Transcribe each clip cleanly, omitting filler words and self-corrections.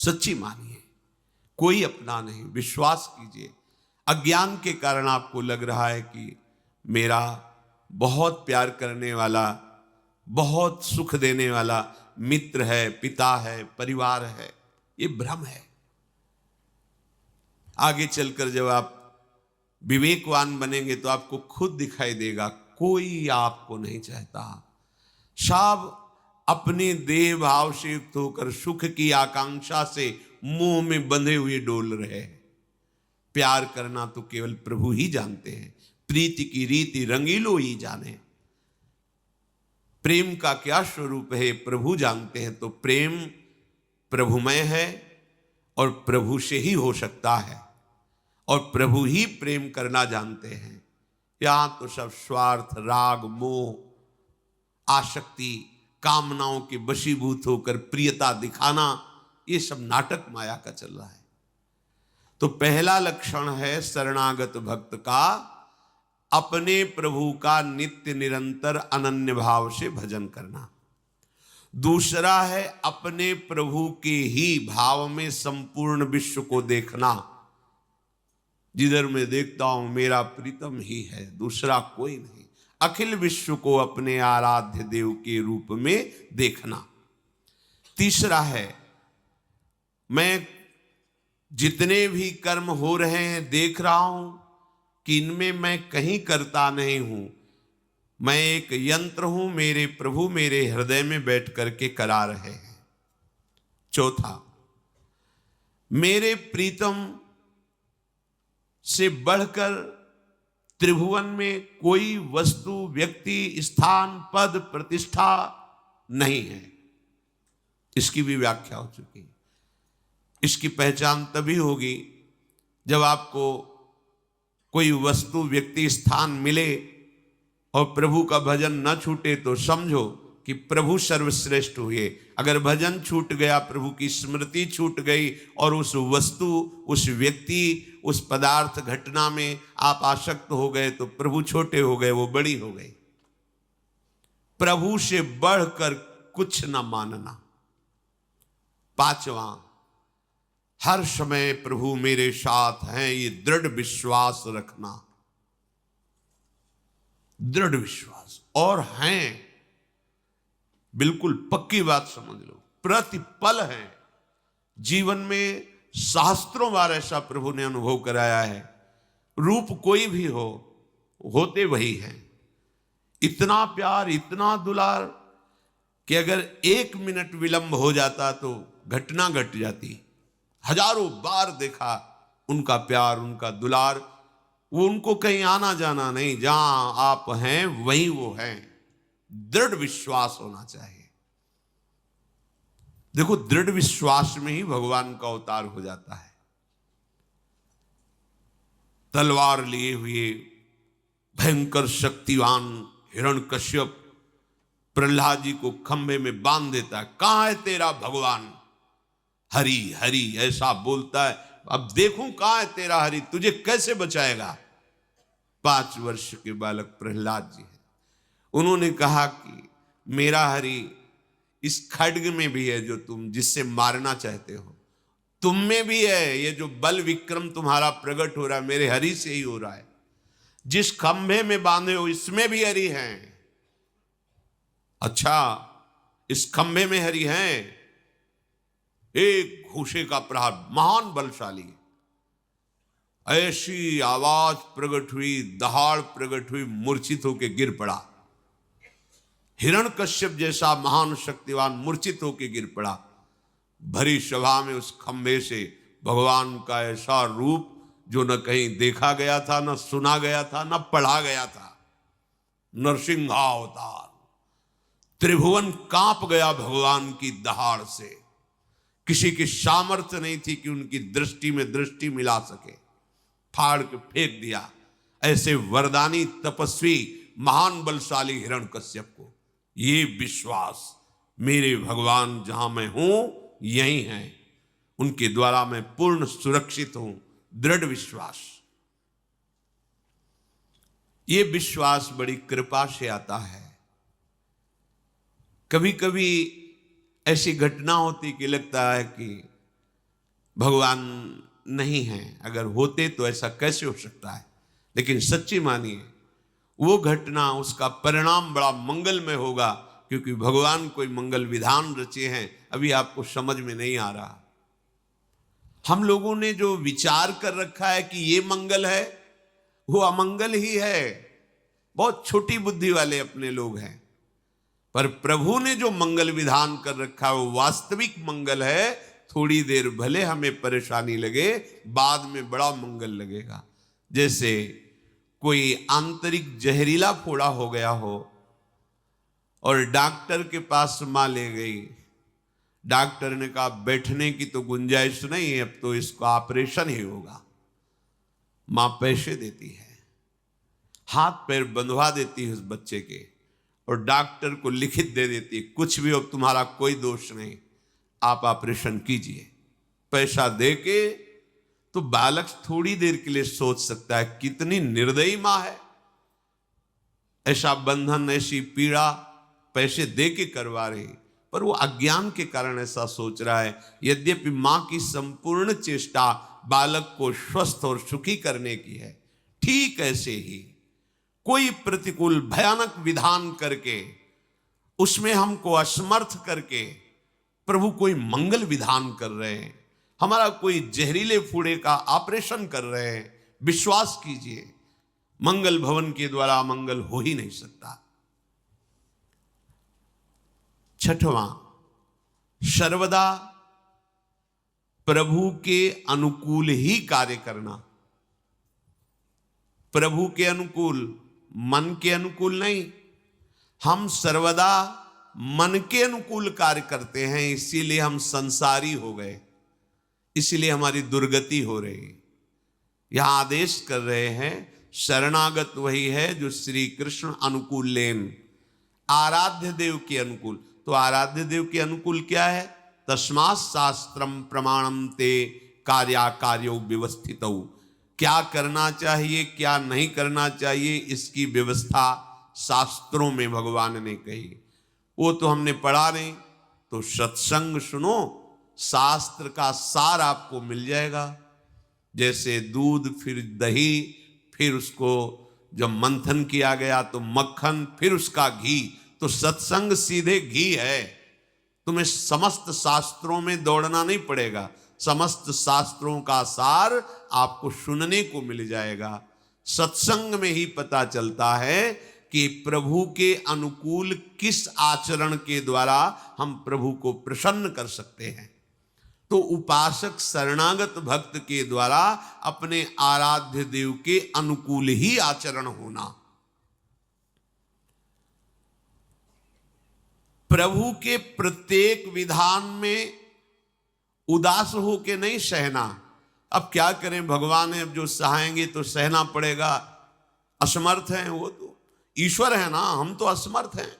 सच्ची मानिए, कोई अपना नहीं, विश्वास कीजिए। अज्ञान के कारण आपको लग रहा है कि मेरा बहुत प्यार करने वाला, बहुत सुख देने वाला मित्र है, पिता है, परिवार है, ये भ्रम है। आगे चलकर जब आप विवेकवान बनेंगे तो आपको खुद दिखाई देगा कोई आपको नहीं चाहता। सब अपने देह भाव से युक्त होकर सुख की आकांक्षा से मोह में बंधे हुए डोल रहे हैं। प्यार करना तो केवल प्रभु ही जानते हैं, प्रीति की रीति रंगीलो ही जाने। प्रेम का क्या स्वरूप है प्रभु जानते हैं। तो प्रेम प्रभुमय है और प्रभु से ही हो सकता है, और प्रभु ही प्रेम करना जानते हैं। यहां तो सब स्वार्थ, राग, मोह, आसक्ति, कामनाओं के वशीभूत होकर प्रियता दिखाना, ये सब नाटक माया का चल रहा है। तो पहला लक्षण है शरणागत भक्त का अपने प्रभु का नित्य निरंतर अनन्य भाव से भजन करना। दूसरा है अपने प्रभु के ही भाव में संपूर्ण विश्व को देखना। जिधर मैं देखता हूं मेरा प्रीतम ही है, दूसरा कोई नहीं। अखिल विश्व को अपने आराध्य देव के रूप में देखना। तीसरा है मैं जितने भी कर्म हो रहे हैं देख रहा हूं कि इनमें मैं कहीं करता नहीं हूं, मैं एक यंत्र हूं, मेरे प्रभु मेरे हृदय में बैठ करके करा रहे हैं। चौथा, मेरे प्रीतम से बढ़कर त्रिभुवन में कोई वस्तु, व्यक्ति, स्थान, पद, प्रतिष्ठा नहीं है। इसकी भी व्याख्या हो चुकी है। इसकी पहचान तभी होगी जब आपको कोई वस्तु, व्यक्ति, स्थान मिले और प्रभु का भजन न छूटे तो समझो कि प्रभु सर्वश्रेष्ठ हुए। अगर भजन छूट गया, प्रभु की स्मृति छूट गई और उस वस्तु, उस व्यक्ति, उस पदार्थ, घटना में आप आसक्त हो गए तो प्रभु छोटे हो गए, वो बड़ी हो गई। प्रभु से बढ़कर कुछ न मानना। पांचवा, हर समय प्रभु मेरे साथ हैं, ये दृढ़ विश्वास रखना। दृढ़ विश्वास और हैं, बिल्कुल पक्की बात समझ लो, प्रतिपल है। जीवन में सहस्त्रों बार ऐसा प्रभु ने अनुभव कराया है। रूप कोई भी हो, होते वही हैं। इतना प्यार, इतना दुलार कि अगर 1 मिनट विलंब हो जाता तो घटना घट जाती। हजारों बार देखा उनका प्यार, उनका दुलार। वो उनको कहीं आना जाना नहीं, जहां आप हैं वहीं वो हैं। दृढ़ विश्वास होना चाहिए। देखो, दृढ़ विश्वास में ही भगवान का अवतार हो जाता है। तलवार लिए हुए भयंकर शक्तिवान हिरण्यकश्यप प्रहलाद जी को खंभे में बांध देता है। कहां है तेरा भगवान? हरि हरि ऐसा बोलता है। अब देखूं कहां है तेरा हरि, तुझे कैसे बचाएगा? 5 वर्ष के बालक प्रहलाद जी हैं। उन्होंने कहा कि मेरा हरि इस खड्ग में भी है जो तुम जिससे मारना चाहते हो, तुम में भी है। ये जो बल विक्रम तुम्हारा प्रकट हो रहा है मेरे हरि से ही हो रहा है। जिस खंभे में बांधे हो इसमें भी हरि हैं। अच्छा, इस खंभे में हरि हैं। एक घूंसे का प्रहार, महान बलशाली, ऐसी आवाज प्रकट हुई, दहाड़ प्रकट हुई, मूर्छित होकर गिर पड़ा। हिरण्यकश्यप जैसा महान शक्तिवान मूर्छित होकर गिर पड़ा। भरी सभा में उस खंभे से भगवान का ऐसा रूप जो न कहीं देखा गया था, न सुना गया था, न पढ़ा गया था। नरसिंहावतार। त्रिभुवन कांप गया भगवान की दहाड़ से। किसी की सामर्थ्य नहीं थी कि उनकी दृष्टि में दृष्टि मिला सके। फाड़ के फेंक दिया ऐसे वरदानी तपस्वी महान बलशाली हिरण्यकश्यप को। ये विश्वास, मेरे भगवान जहां मैं हूं यही हैं, उनके द्वारा मैं पूर्ण सुरक्षित हूं। दृढ़ विश्वास। ये विश्वास बड़ी कृपा से आता है। कभी कभी ऐसी घटना होती कि लगता है कि भगवान नहीं है। अगर होते तो ऐसा कैसे हो सकता है। लेकिन सच्ची मानिए वो घटना, उसका परिणाम बड़ा मंगलमय होगा, क्योंकि भगवान कोई मंगल विधान रचे हैं, अभी आपको समझ में नहीं आ रहा। हम लोगों ने जो विचार कर रखा है कि ये मंगल है, वो अमंगल ही है। बहुत छोटी बुद्धि वाले अपने लोग हैं। पर प्रभु ने जो मंगल विधान कर रखा है वो वास्तविक मंगल है। थोड़ी देर भले हमें परेशानी लगे, बाद में बड़ा मंगल लगेगा। जैसे कोई आंतरिक जहरीला फोड़ा हो गया हो और डॉक्टर के पास मां ले गई। डॉक्टर ने कहा बैठने की तो गुंजाइश नहीं है, अब तो इसका ऑपरेशन ही होगा। मां पैसे देती है, हाथ पैर बंधवा देती है उस बच्चे के, और डॉक्टर को लिखित दे देती है कुछ भी हो, तुम्हारा कोई दोष नहीं, आप ऑपरेशन कीजिए। पैसा दे के तो बालक थोड़ी देर के लिए सोच सकता है कितनी निर्दयी मां है, ऐसा बंधन, ऐसी पीड़ा पैसे दे के करवा रही। पर वो अज्ञान के कारण ऐसा सोच रहा है। यद्यपि मां की संपूर्ण चेष्टा बालक को स्वस्थ और सुखी करने की है, ठीक ऐसे ही कोई प्रतिकूल भयानक विधान करके, उसमें हमको असमर्थ करके प्रभु कोई मंगल विधान कर रहे हैं, हमारा कोई जहरीले फूड़े का ऑपरेशन कर रहे हैं। विश्वास कीजिए मंगल भवन के द्वारा मंगल हो ही नहीं सकता। छठवां, सर्वदा प्रभु के अनुकूल ही कार्य करना। प्रभु के अनुकूल, मन के अनुकूल नहीं। हम सर्वदा मन के अनुकूल कार्य करते हैं, इसीलिए हम संसारी हो गए, इसीलिए हमारी दुर्गति हो रही। यहां आदेश कर रहे हैं शरणागत वही है जो श्री कृष्ण अनुकूल लेन, आराध्य देव के अनुकूल। तो आराध्य देव के अनुकूल क्या है? तस्मात् शास्त्रम प्रमाणम ते कार्याकार्यो व्यवस्थितौ। क्या करना चाहिए क्या नहीं करना चाहिए इसकी व्यवस्था शास्त्रों में भगवान ने कही। वो तो हमने पढ़ा नहीं, तो सत्संग सुनो, शास्त्र का सार आपको मिल जाएगा। जैसे दूध, फिर दही, फिर उसको जब मंथन किया गया तो मक्खन, फिर उसका घी, तो सत्संग सीधे घी है। तुम्हें समस्त शास्त्रों में दौड़ना नहीं पड़ेगा, समस्त शास्त्रों का सार आपको सुनने को मिल जाएगा। सत्संग में ही पता चलता है कि प्रभु के अनुकूल किस आचरण के द्वारा हम प्रभु को प्रसन्न कर सकते हैं। तो उपासक शरणागत भक्त के द्वारा अपने आराध्य देव के अनुकूल ही आचरण होना। प्रभु के प्रत्येक विधान में उदास हो के नहीं सहना। अब क्या करें, भगवान है, अब जो सहाएंगे तो सहना पड़ेगा। असमर्थ हैं वो, तो ईश्वर है ना, हम तो असमर्थ हैं।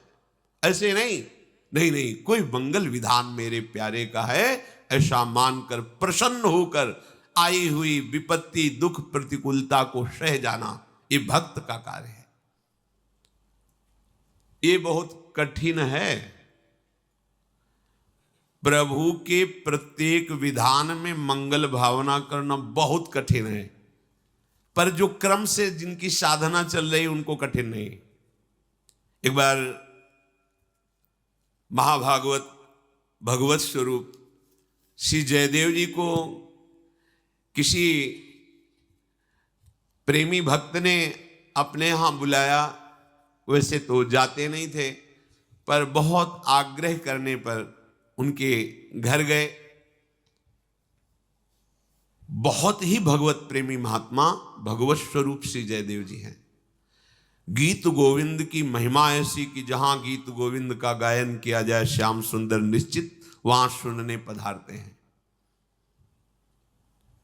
ऐसे नहीं, नहीं नहीं, कोई मंगल विधान मेरे प्यारे का है, ऐसा मानकर प्रसन्न होकर आई हुई विपत्ति, दुख, प्रतिकूलता को सह जाना, ये भक्त का कार्य है। ये बहुत कठिन है। प्रभु के प्रत्येक विधान में मंगल भावना करना बहुत कठिन है, पर जो क्रम से जिनकी साधना चल रही उनको कठिन नहीं। एक बार महाभागवत भगवत स्वरूप श्री जयदेव जी को किसी प्रेमी भक्त ने अपने यहां बुलाया। वैसे तो जाते नहीं थे, पर बहुत आग्रह करने पर उनके घर गए। बहुत ही भगवत प्रेमी महात्मा भगवत स्वरूप श्री जयदेव जी हैं। गीत गोविंद की महिमा ऐसी कि जहां गीत गोविंद का गायन किया जाए श्याम सुंदर निश्चित वहां सुनने पधारते हैं।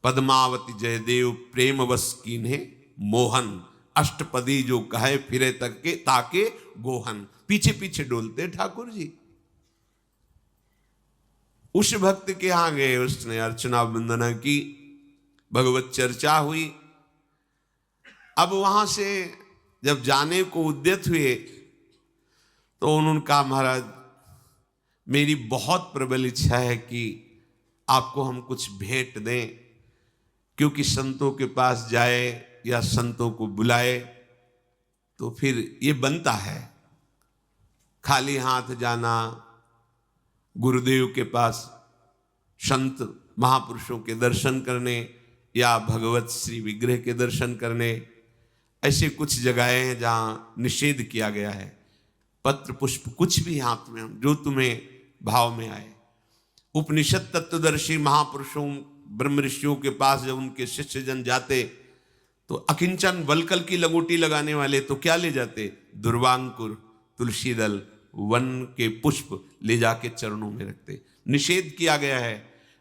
पद्मावती जयदेव प्रेम वश कीन्हे मोहन, अष्टपदी जो कहे फिरे तक के ताके गोहन। पीछे पीछे डोलते ठाकुर जी। उस भक्त के यहां गए, उसने अर्चना वंदना की, भगवत चर्चा हुई। अब वहां से जब जाने को उद्यत हुए तो उन्होंने कहा, महाराज मेरी बहुत प्रबल इच्छा है कि आपको हम कुछ भेंट दें, क्योंकि संतों के पास जाए या संतों को बुलाए तो फिर ये बनता है खाली हाथ जाना, गुरुदेव के पास संत महापुरुषों के दर्शन करने या भगवत श्री विग्रह के दर्शन करने। ऐसे कुछ जगहें हैं जहाँ निषेध किया गया है। पत्र पुष्प कुछ भी हाथ में, जो तुम्हें भाव में आए। उपनिषद तत्वदर्शी महापुरुषों ब्रह्म ऋषियों के पास जब उनके शिष्य जन जाते तो अकिंचन वलकल की लगोटी लगाने वाले तो क्या ले जाते? दुर्वांकुर, तुलसी दल, वन के पुष्प ले जाके चरणों में रखते। निषेध किया गया है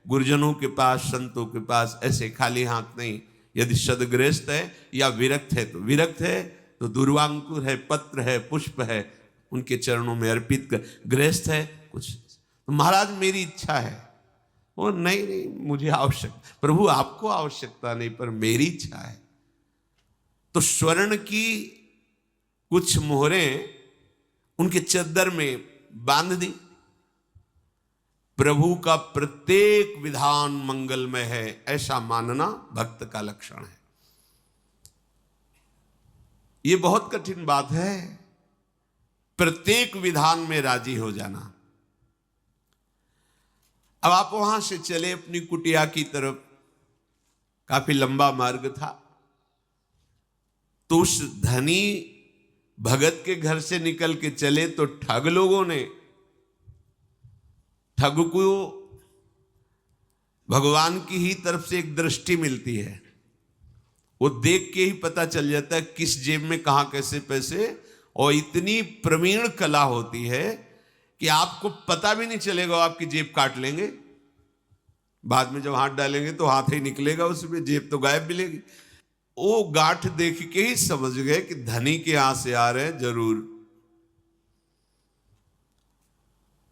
गुरुजनों के पास, संतों के पास ऐसे खाली हाथ नहीं। यदि सदगृहस्थ है या विरक्त है तो विरक्त है तो दुर्वांकुर है, पत्र है, पुष्प है, उनके चरणों में अर्पित कर। गृहस्थ है कुछ तो महाराज मेरी इच्छा है, वो नहीं मुझे आवश्यक, प्रभु आपको आवश्यकता नहीं पर मेरी इच्छा है। तो स्वर्ण की कुछ मोहरें उनके चद्दर में बांध दी। प्रभु का प्रत्येक विधान मंगलमय है, ऐसा मानना भक्त का लक्षण है। ये बहुत कठिन बात है, प्रत्येक विधान में राजी हो जाना। अब आप वहां से चले अपनी कुटिया की तरफ, काफी लंबा मार्ग था, तो उस धनी भगत के घर से निकल के चले तो ठग लोगों ने, ठग को भगवान की ही तरफ से एक दृष्टि मिलती है, वो देख के ही पता चल जाता है किस जेब में कहां कैसे पैसे, और इतनी प्रवीण कला होती है कि आपको पता भी नहीं चलेगा, आपकी जेब काट लेंगे, बाद में जब हाथ डालेंगे तो हाथ ही निकलेगा उसमें, जेब तो गायब मिलेगी। वो गांठ देख के ही समझ गए कि धनी के यहां से आ रहे हैं जरूर।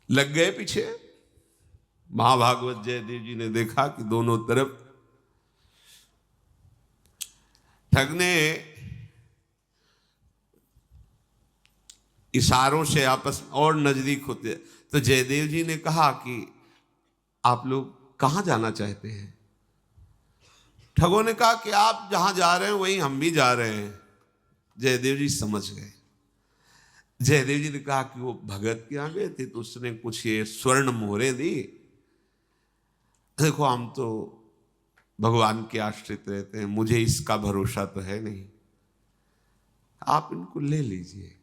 लग गए पीछे। महाभागवत जयदेव जी ने देखा कि दोनों तरफ ठग ने इशारों से आपस में और नजदीक होते, तो जयदेव जी ने कहा कि आप लोग कहां जाना चाहते हैं? ठगों ने कहा कि आप जहां जा रहे हैं वहीं हम भी जा रहे हैं। जयदेव जी समझ गए। जयदेव जी ने कहा कि वो भगत के यहां गए थे तो उसने कुछ ये स्वर्ण मोहरें दी, देखो हम तो भगवान के आश्रित रहते हैं, मुझे इसका भरोसा तो है नहीं, आप इनको ले लीजिए,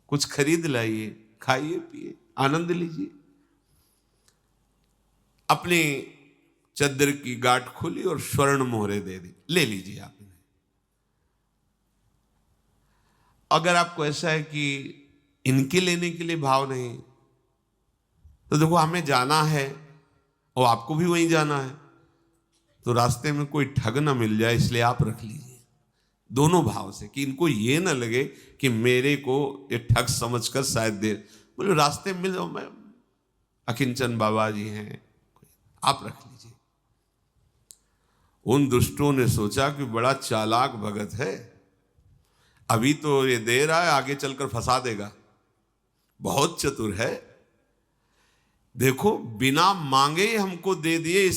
कुछ खरीद लाइए, खाइए पिए, आनंद लीजिए। अपनी चद्दर की गांठ खोली और स्वर्ण मोहरे दे दी, ले लीजिए आप इन्हें। अगर आपको ऐसा है कि इनके लेने के लिए भाव नहीं, तो देखो हमें जाना है और आपको भी वहीं जाना है, तो रास्ते में कोई ठग ना मिल जाए, इसलिए आप रख लीजिए। दोनों भाव से कि इनको ये ना लगे कि मेरे को ये ठग समझकर शायद दे, बोले रास्ते में मिल जाओ, मैं अकिंचन बाबा जी हैं, आप रख लीजिए। उन दुष्टों ने सोचा कि बड़ा चालाक भगत है, अभी तो ये दे रहा है, आगे चलकर फंसा देगा, बहुत चतुर है, देखो बिना मांगे हमको दे दिए।